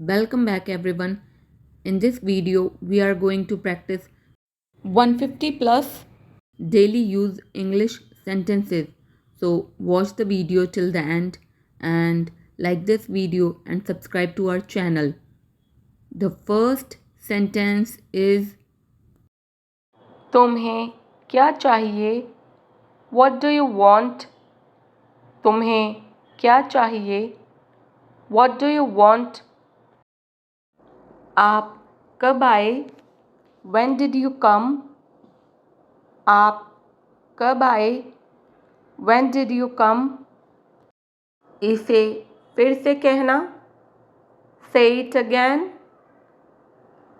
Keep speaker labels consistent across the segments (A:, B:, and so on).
A: Welcome back everyone. In this video, we are going to practice 150 plus daily use English sentences. So watch the video till the end and like this video and subscribe to our channel. The first sentence is
B: तुम्हें क्या चाहिए? What do you want? तुम्हें क्या चाहिए? What do you want? आप कब आए? When did you come? आप कब आए? When did you come? इसे फिर से कहना. Say it again.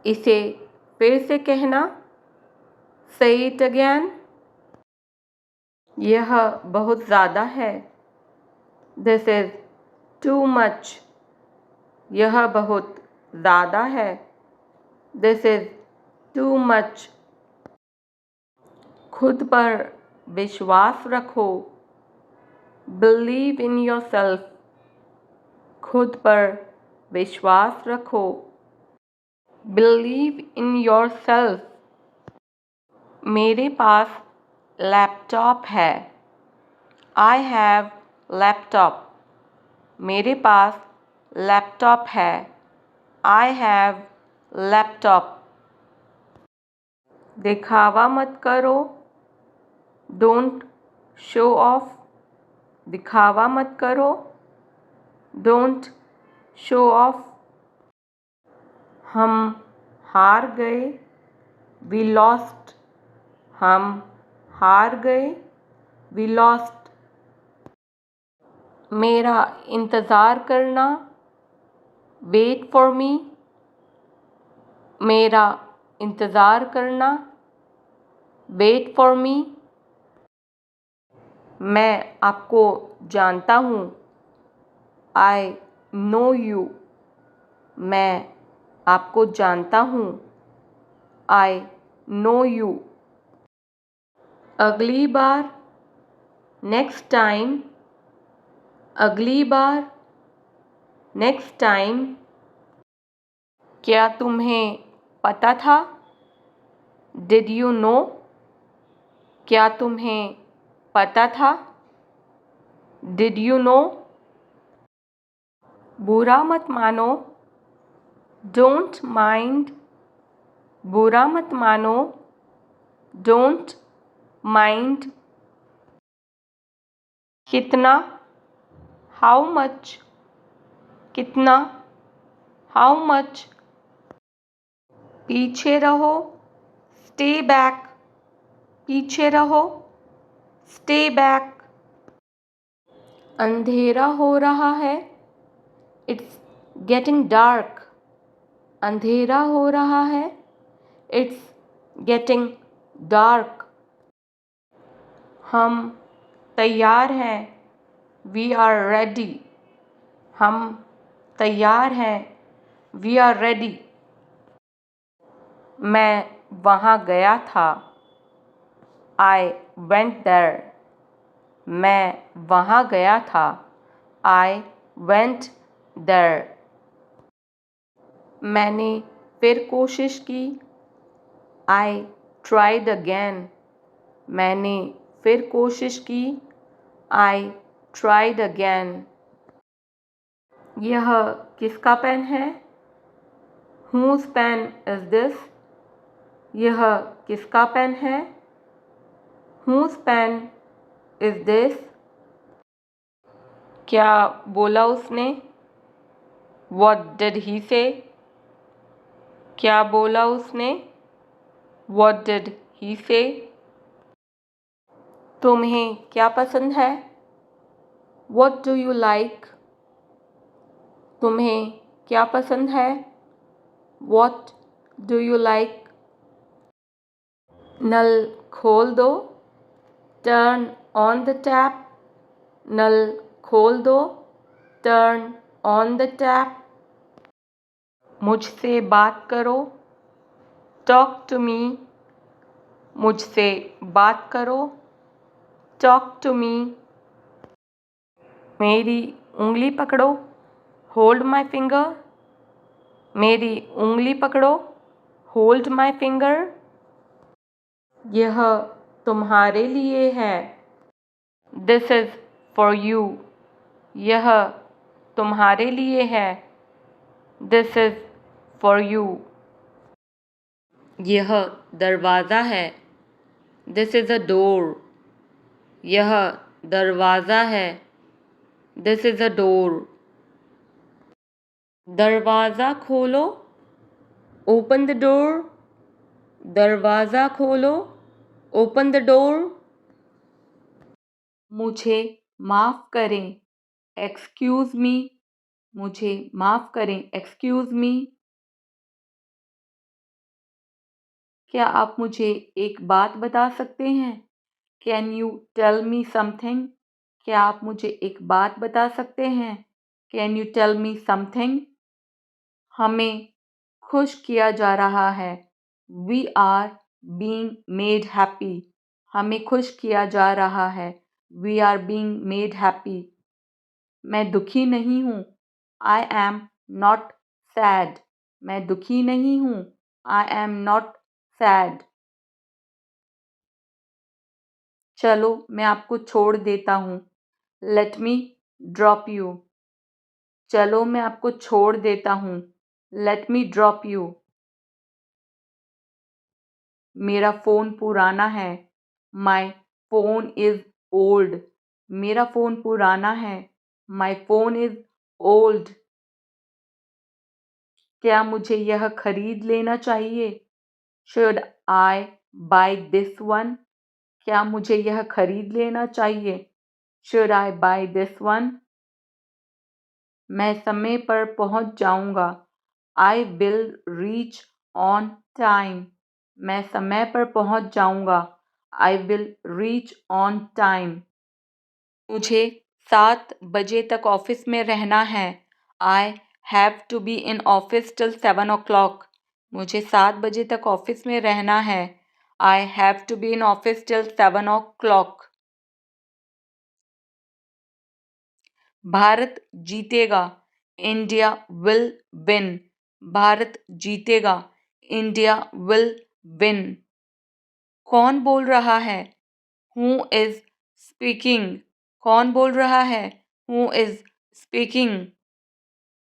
B: इसे फिर से कहना. Say it again. यह बहुत ज़्यादा है. This is too much. यह बहुत ज़्यादा है. This is too much. खुद पर विश्वास रखो. Believe in yourself. खुद पर विश्वास रखो. Believe in yourself. मेरे पास लैपटॉप है. I have laptop. मेरे पास लैपटॉप है. I have laptop. दिखावा मत करो. Don't show off. दिखावा मत करो. Don't show off. हम हार गए. We lost. हम हार गए. We lost. मेरा इंतज़ार करना. Wait for me. मेरा इंतज़ार करना. Wait for me. मैं आपको जानता हूँ. I know you. मैं आपको जानता हूँ. I know you. अगली बार. Next time. अगली बार. Next time. क्या तुम्हें पता था? Did you know? क्या तुम्हें पता था? Did you know? बुरा मत मानो. Don't mind. बुरा मत मानो. Don't mind. कितना? How much? कितना? How much? पीछे रहो. Stay back. पीछे रहो. Stay back. अंधेरा हो रहा है. It's getting dark. अंधेरा हो रहा है. It's getting dark. हम तैयार हैं. We are ready. हम तैयार हैं. We are ready. मैं वहाँ गया था. I went there. मैं वहाँ गया था. I went there. मैंने फिर कोशिश की. I tried again. मैंने फिर कोशिश की. I tried again. यह किसका पेन है? Whose pen is this? यह किसका पेन है? Whose pen is this? क्या बोला उसने? What did he say? क्या बोला उसने? What did he say? तुम्हें क्या पसंद है? What do you like? तुम्हें क्या पसंद है? What do you like? नल खोल दो. Turn on the tap. नल खोल दो. Turn on the tap. मुझसे बात करो. Talk to me. मुझसे बात करो. Talk to me. मेरी उंगली पकड़ो. Hold my finger. मेरी उंगली पकड़ो, होल्ड माई फिंगर। यह तुम्हारे लिए है, दिस इज़ फॉर यू। यह तुम्हारे लिए है, दिस इज़ फॉर यू। यह दरवाज़ा है, दिस इज़ अ डोर। यह दरवाज़ा है, दिस इज़ अ डोर। दरवाज़ा खोलो, ओपन द डोर। दरवाज़ा खोलो, ओपन द डोर। मुझे माफ़ करें, एक्सक्यूज़ मी। मुझे माफ़ करें, एक्सक्यूज़ मी। क्या आप मुझे एक बात बता सकते हैं? Can you tell me something? क्या आप मुझे एक बात बता सकते हैं? Can you tell me something? हमें खुश किया जा रहा है, we are being made happy. हमें खुश किया जा रहा है, we are being made happy. मैं दुखी नहीं हूँ, आई एम नॉट सैड। मैं दुखी नहीं हूँ, आई एम नॉट सैड। चलो मैं आपको छोड़ देता हूँ, लेट मी ड्रॉप यू। चलो मैं आपको छोड़ देता हूँ, लेट मी ड्रॉप यू। मेरा फ़ोन पुराना है, माई फ़ोन इज़ ओल्ड। मेरा फ़ोन पुराना है, माई फ़ोन इज़ ओल्ड। क्या मुझे यह खरीद लेना चाहिए? Should I buy this one? क्या मुझे यह खरीद लेना चाहिए? Should I buy this one? मैं समय पर पहुंच जाऊंगा, I will reach on time. मैं समय पर पहुंच जाऊंगा, I will reach on time. मुझे 7 बजे तक ऑफिस में रहना है, I have to be in office till 7 o'clock। मुझे 7 बजे तक ऑफिस में रहना है, I have to be in office till 7 o'clock। Bharat जीतेगा, इंडिया विल विन। भारत जीतेगा, इंडिया विल विन। कौन बोल रहा है? Who is speaking? कौन बोल रहा है? Who is speaking?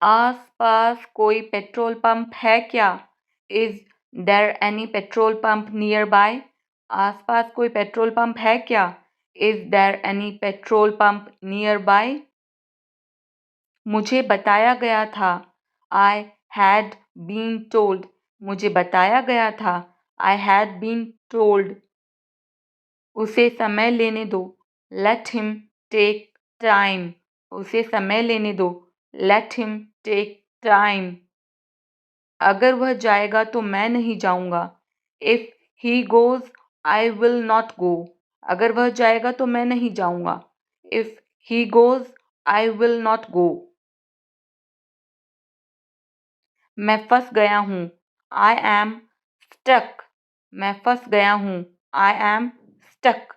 B: आस पास कोई पेट्रोल पंप है क्या? Is there any petrol pump nearby? आस पास कोई पेट्रोल पंप है क्या? Is there any petrol pump nearby? मुझे बताया गया था, आई हैड बीन टोल्ड। मुझे बताया गया था, आई हैड बीन टोल्ड। उसे समय लेने दो, लेट हिम टेक टाइम। उसे समय लेने दो, लेट हिम टेक टाइम। अगर वह जाएगा तो मैं नहीं जाऊंगा, if he goes I will not go. अगर वह जाएगा तो मैं नहीं जाऊंगा, if he goes I will not go. मैं फंस गया हूँ, आई एम स्टक। मैं फंस गया हूँ, आई एम स्टक।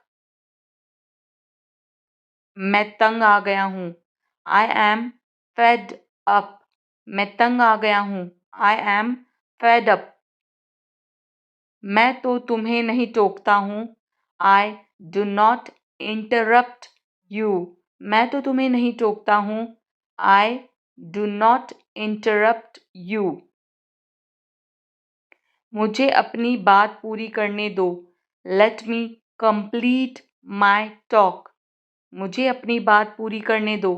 B: मैं तंग आ गया हूँ, आई एम फेड अप। मैं तंग आ गया हूँ, आई एम फेड अप। मैं तो तुम्हें नहीं टोकता हूँ, I do not interrupt you. मैं तो तुम्हें नहीं टोकता हूँ, I do not interrupt you. मुझे अपनी बात पूरी करने दो, let me complete my talk. मुझे अपनी बात पूरी करने दो,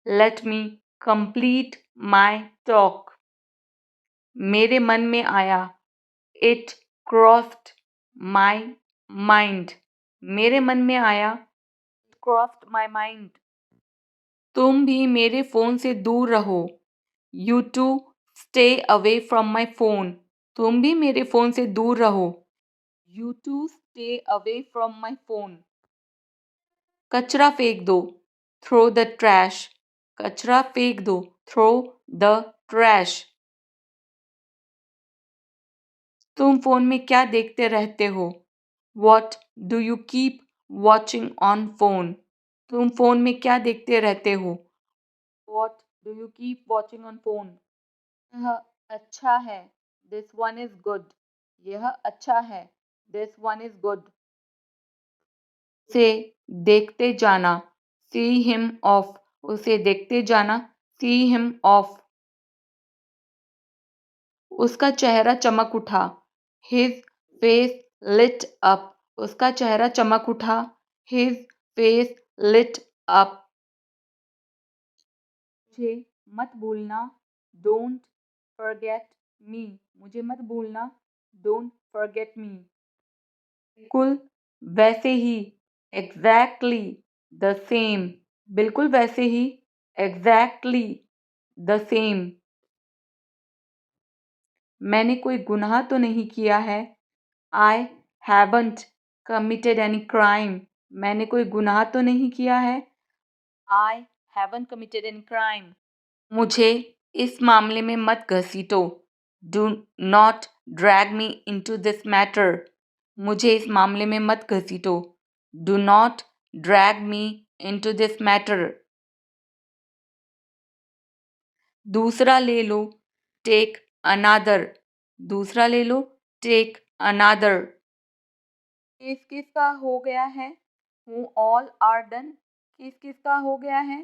B: let me complete my talk. मेरे मन में आया, इट क्रॉस्ड माई माइंड। मेरे मन में आया, इट क्रॉस्ड माई माइंड। तुम भी मेरे फ़ोन से दूर रहो, you too stay away from my phone. तुम भी मेरे फ़ोन से दूर रहो, you too stay away from my phone. कचरा फेंक दो, थ्रो द ट्रैश। कचरा फेंक दो, थ्रो द ट्रैश। तुम फ़ोन में क्या देखते रहते हो? What do you keep watching on phone? तुम फ़ोन में क्या देखते रहते हो? What do you keep watching on phone? यह अच्छा है, दिस वन इज गुड। यह अच्छा है, दिस वन इज गुड। उसे देखते जाना, सी हिम ऑफ। उसे देखते जाना, सी हिम ऑफ। उसका चेहरा चमक उठा, हिज फेस लिट अप। उसका चेहरा चमक उठा, हिज फेस लिट अप। मुझे मत भूलना, डोंट फॉरगेट मी। मुझे मत भूलना, डोंट फॉरगेट मी। बिल्कुल वैसे ही, एग्जैक्टली द सेम। बिल्कुल वैसे ही, एग्जैक्टली द सेम। मैंने कोई गुनाह तो नहीं किया है, I haven't committed any crime. मैंने कोई गुनाह तो नहीं किया है, I haven't committed any crime. मुझे इस मामले में मत घसीटो, do not drag me into this matter. मुझे इस मामले में मत घसीटो, do not drag me into this matter. दूसरा ले लो, टेक अनादर। दूसरा ले लो, टेक अनादर। किस किस का हो गया है, हूँ ऑल आर डन। किस किस का हो गया है,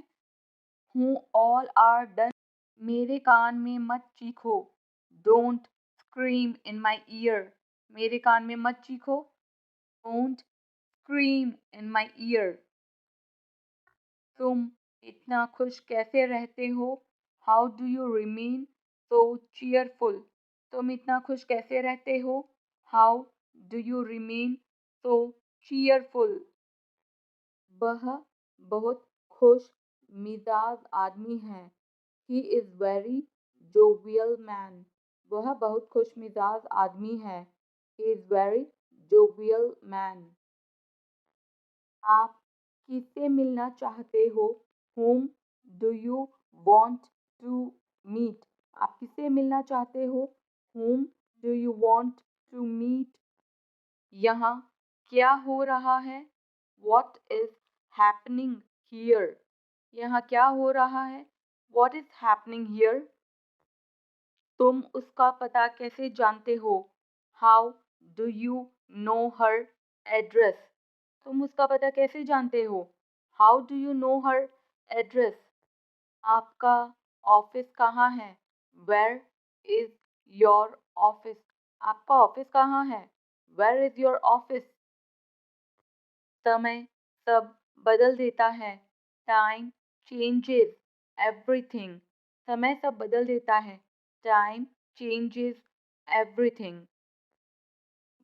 B: हूँ ऑल आर डन। मेरे कान में मत चीखो, don't scream in my ear. मेरे कान में मत चीखो, don't scream in my ear. तुम इतना खुश कैसे रहते हो, how do you remain so cheerful. तुम इतना खुश कैसे रहते हो, how do you remain so cheerful. वह बहुत खुश मिजाज आदमी है, he is very jovial man. वह बहुत खुश मिजाज आदमी है, he is very jovial man. आप किससे मिलना चाहते हो, whom do you want to meet। आप किससे मिलना चाहते हो, whom do you want to meet। यहाँ क्या हो रहा है, what is happening here। यहाँ क्या हो रहा है, what is happening here। तुम उसका पता कैसे जानते हो, how do you know her address. तुम उसका पता कैसे जानते हो, how do you know her address. आपका ऑफिस कहाँ है, वेयर इज योर ऑफिस। आपका ऑफिस कहाँ है, वेयर इज योर ऑफिस। समय सब बदल देता है, टाइम चेंजेस एवरीथिंग। समय सब बदल देता है, टाइम चेंजेस एवरीथिंग।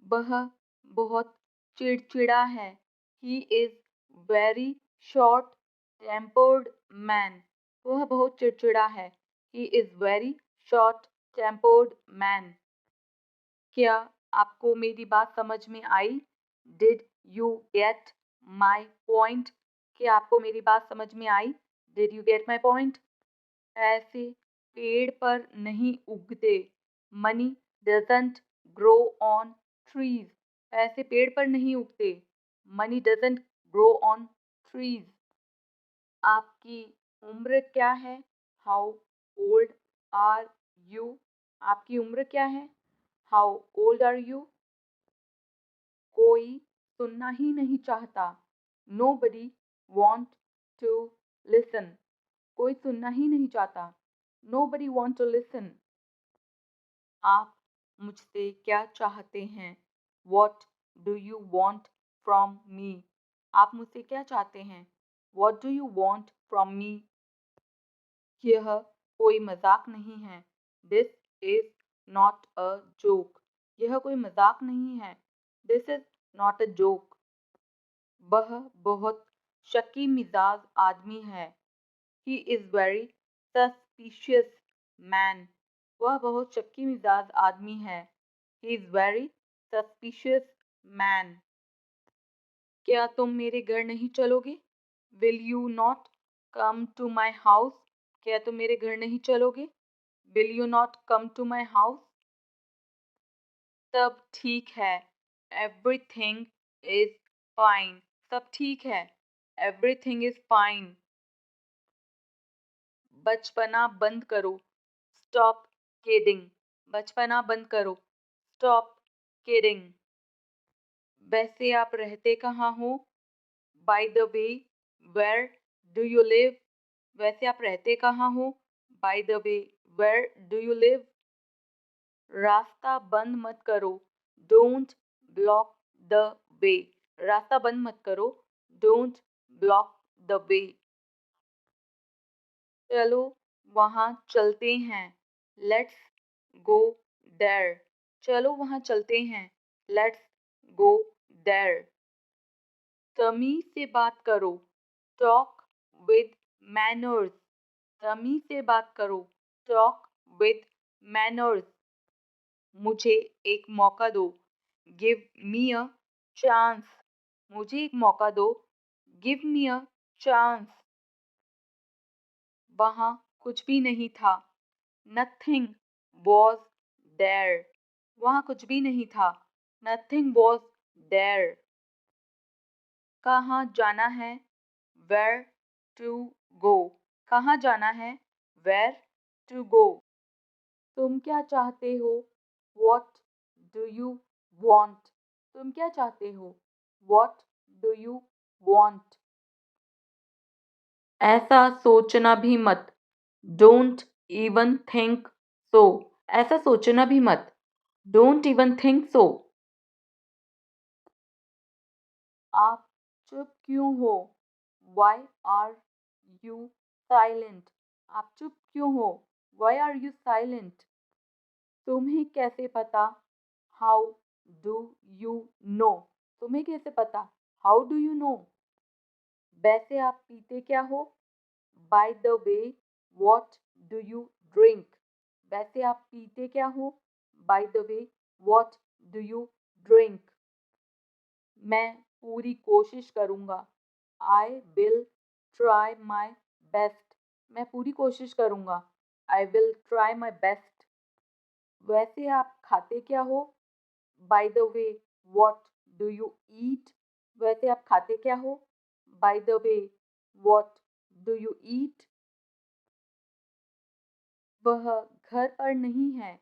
B: वह बहुत चिड़चिड़ा है, he is very short tempered man. वह बहुत चिड़चिड़ा है, he is very short tempered man. क्या आपको मेरी बात समझ में आई, did you get my point. क्या आपको मेरी बात समझ में आई, did you get my point. ऐसे पेड़ पर नहीं उगते, money doesn't grow on trees. ऐसे पेड़ पर नहीं उगते, money doesn't grow on trees. आपकी उम्र क्या है, हाउ ओल्ड आर यू। आपकी उम्र क्या है, हाउ ओल्ड आर यू। कोई सुनना ही नहीं चाहता, nobody want to listen. कोई सुनना ही नहीं चाहता, nobody want to listen. आप मुझसे क्या चाहते हैं, what do you want from me. आप मुझसे क्या चाहते हैं, what do you want from me. यह कोई मजाक नहीं है, this is not a joke. यह कोई मजाक नहीं है, this is not a joke. वह बहुत शकी मिजाज आदमी है, he is very suspicious man. वह बहुत शक्की मिजाज आदमी है, he is very suspicious man. क्या तुम मेरे घर नहीं चलोगे, will you not come to my house. क्या तुम मेरे घर नहीं चलोगे, will you not come to my house. सब ठीक है, एवरीथिंग इज फाइन। सब ठीक है, एवरीथिंग इज फाइन। बचपना बंद करो, स्टॉप किडिंग। बचपना बंद करो, स्टॉप किडिंग। वैसे आप रहते कहाँ हो, by the way where do you live. वैसे आप रहते कहाँ हो, by the way where do you live. रास्ता बंद मत करो, डोंट ब्लॉक द वे। रास्ता बंद मत करो, डोंट ब्लॉक द वे। चलो वहाँ चलते हैं, लेट्स गो देयर। चलो वहाँ चलते हैं, लेट्स गो देयर। तमीज से बात करो, टॉक विद मैनर्स। तमीज से बात करो, टॉक विद मैनर्स। मुझे एक मौका दो, गिव मी अ चांस। मुझे एक मौका दो, गिव मी अ चांस। वहाँ कुछ भी नहीं था, नथिंग वॉज देयर। वहाँ कुछ भी नहीं था, नथिंग वॉज देयर। कहाँ जाना है, वेयर टू गो। कहाँ जाना है, वेयर टू गो। तुम क्या चाहते हो, वॉट डू यू वॉन्ट। तुम क्या चाहते हो, वॉट डू यू वॉन्ट। ऐसा सोचना भी मत, डोंट इवन थिंक सो। ऐसा सोचना भी मत, डोंट इवन थिंक सो। आप चुप क्यों हो, वाई आर यू साइलेंट। आप चुप क्यों हो, वाई आर यू साइलेंट। तुम्हें कैसे पता, हाउ डू यू नो। तुम्हें कैसे पता, हाउ डू यू नो। वैसे आप पीते क्या हो, by the way what do you drink. वैसे आप पीते क्या हो, by the way what do you drink. मैं पूरी कोशिश करूँगा, I will try my best. मैं पूरी कोशिश करूँगा, I will try my best. वैसे आप खाते क्या हो, by the way what do you eat. वैसे आप खाते क्या हो, by the way what do you eat. वह घर पर नहीं है,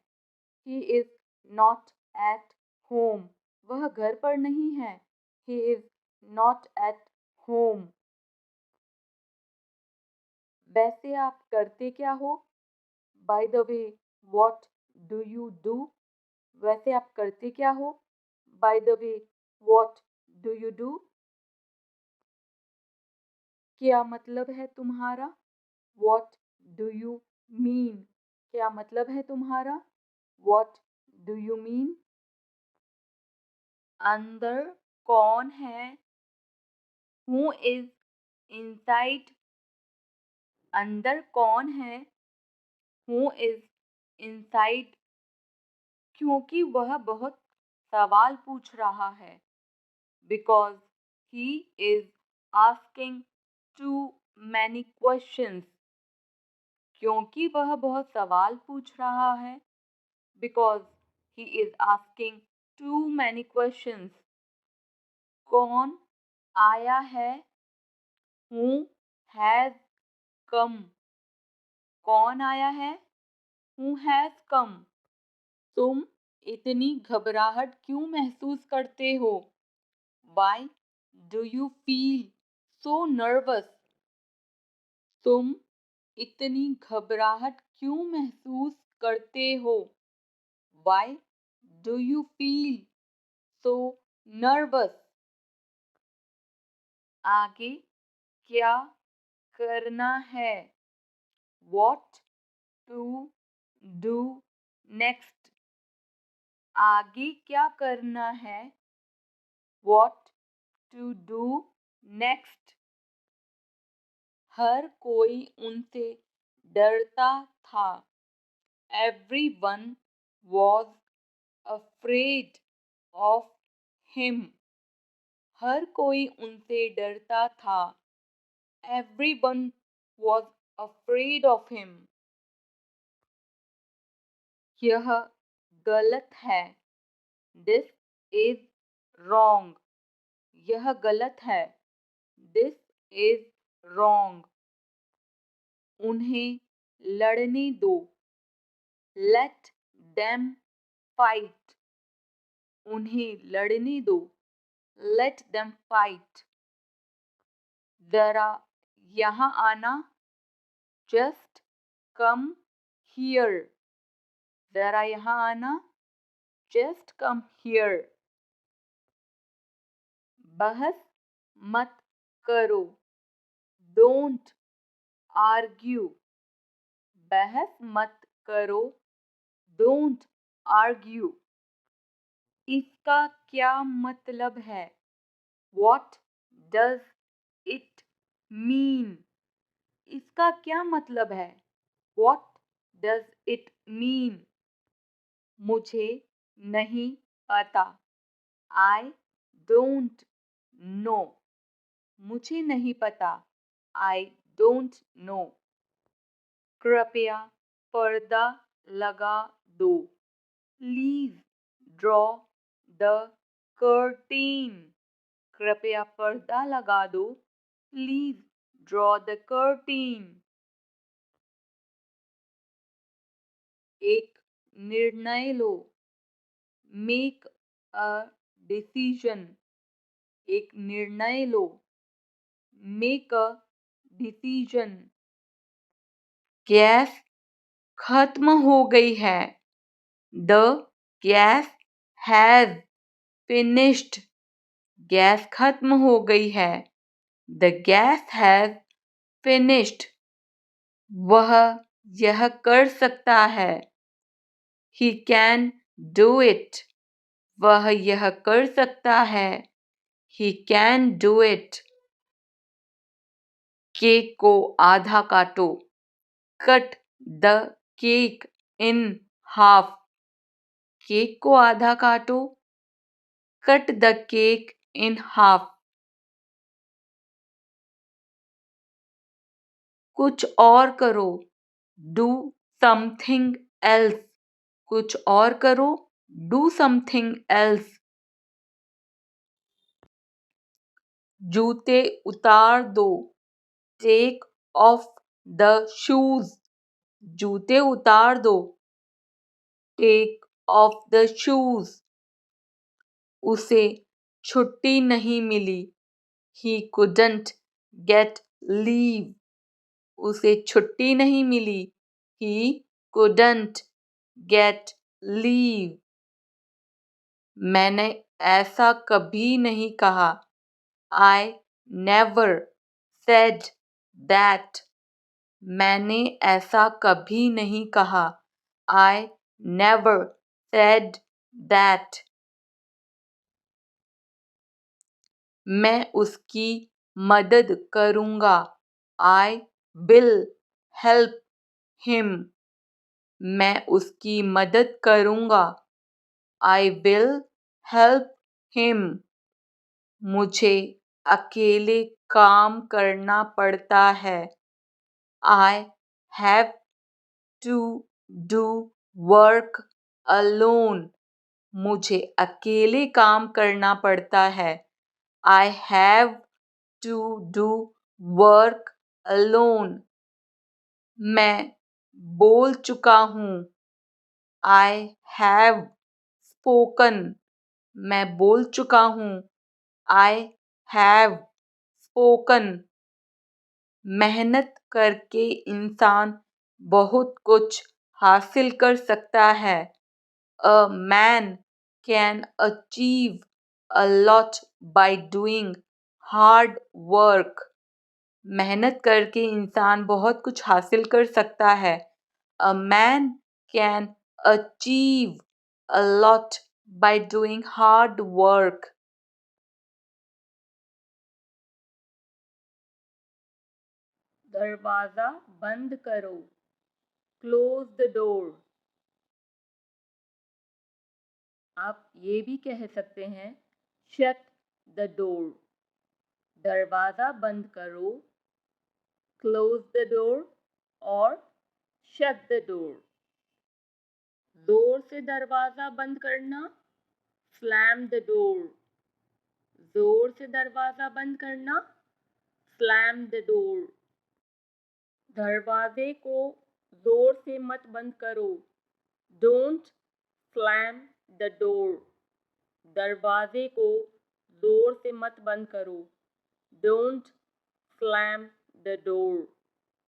B: he is not at home. वह घर पर नहीं है, he is not at home. वैसे आप करते क्या हो, by the way what do you do. वैसे आप करते क्या हो, by the way what do you do. क्या मतलब है तुम्हारा, वॉट डू यू मीन। क्या मतलब है तुम्हारा, वॉट डू यू मीन। अंदर कौन है, हु इज इनसाइड। अंदर कौन है, हु इज इनसाइड। क्योंकि वह बहुत सवाल पूछ रहा है, because he is asking too many questions. क्योंकि वह बहुत सवाल पूछ रहा है, because he is asking too many questions. कौन आया है, हु हैज कम। कौन आया है, हु हैज कम। तुम इतनी घबराहट क्यों महसूस करते हो, why do you feel so nervous. तुम इतनी घबराहट क्यों महसूस करते हो, why do you feel so nervous. आगे क्या करना है, वॉट टू डू नेक्स्ट। आगे क्या करना है, वॉट टू डू नेक्स्ट। हर कोई उनसे डरता था, everyone was afraid of him। हर कोई उनसे डरता था, everyone was afraid of him। यह गलत है, this is wrong। यह गलत है, this is wrong। उन्हें लड़ने दो, let them fight. उन्हें लड़ने दो. Let them fight. जरा यहाँ आना. Just come here. जरा यहाँ आना. Just come here. बहस मत करो. Don't argue. बहस मत करो. Don't argue. इसका क्या मतलब है? What does it mean? इसका क्या मतलब है? What does it mean? मुझे नहीं पता. I don't know. मुझे नहीं पता. I don't know. कृपया पर्दा लगा दो. Please draw the curtain. कृपया पर्दा लगा दो. Please draw the curtain. एक निर्णय लो. Make a decision. एक निर्णय लो. Make a decision. गैस खत्म हो गई है. The gas has finished. Gas खत्म हो गई है. The gas has finished. वह यह कर सकता है. He can do it. वह यह कर सकता है. He can do it. Cake को आधा काटो. Cut the cake in half. Cake को आधा काटो. Cut the cake in half. कुछ और करो. Do something else. कुछ और करो. Do something else. जूते उतार दो. Take off the shoes. जूते उतार दो. Take off the shoes. उसे छुट्टी नहीं मिली. He couldn't get leave. उसे छुट्टी नहीं मिली. He couldn't get leave. मैंने ऐसा कभी नहीं कहा. I never said that. मैंने ऐसा कभी नहीं कहा. I never said that. मैं उसकी मदद करूँगा. I will help him. मैं उसकी मदद करूँगा. I will help him. मुझे अकेले काम करना पड़ता है. I have to do work alone. मुझे अकेले काम करना पड़ता है. I have to do work alone. मैं बोल चुका हूँ. I have spoken. मैं बोल चुका हूँ. I have spoken. मेहनत करके इंसान बहुत कुछ हासिल कर सकता है. A man can achieve a lot by doing hard work. मेहनत करके इंसान बहुत कुछ हासिल कर सकता है. A man can achieve a lot by doing hard work. दरवाजा बंद करो. Close the door. आप ये भी कह सकते हैं shut the door. दरवाजा बंद करो. Close the door और shut the door. जोर से दरवाजा बंद करना. Slam the door. जोर से दरवाजा बंद करना. Slam the door. दरवाजे को जोर से मत बंद करो. Don't
A: स्लैम द डोर, दरवाजे को जोर से मत बंद करो। Don't slam the door.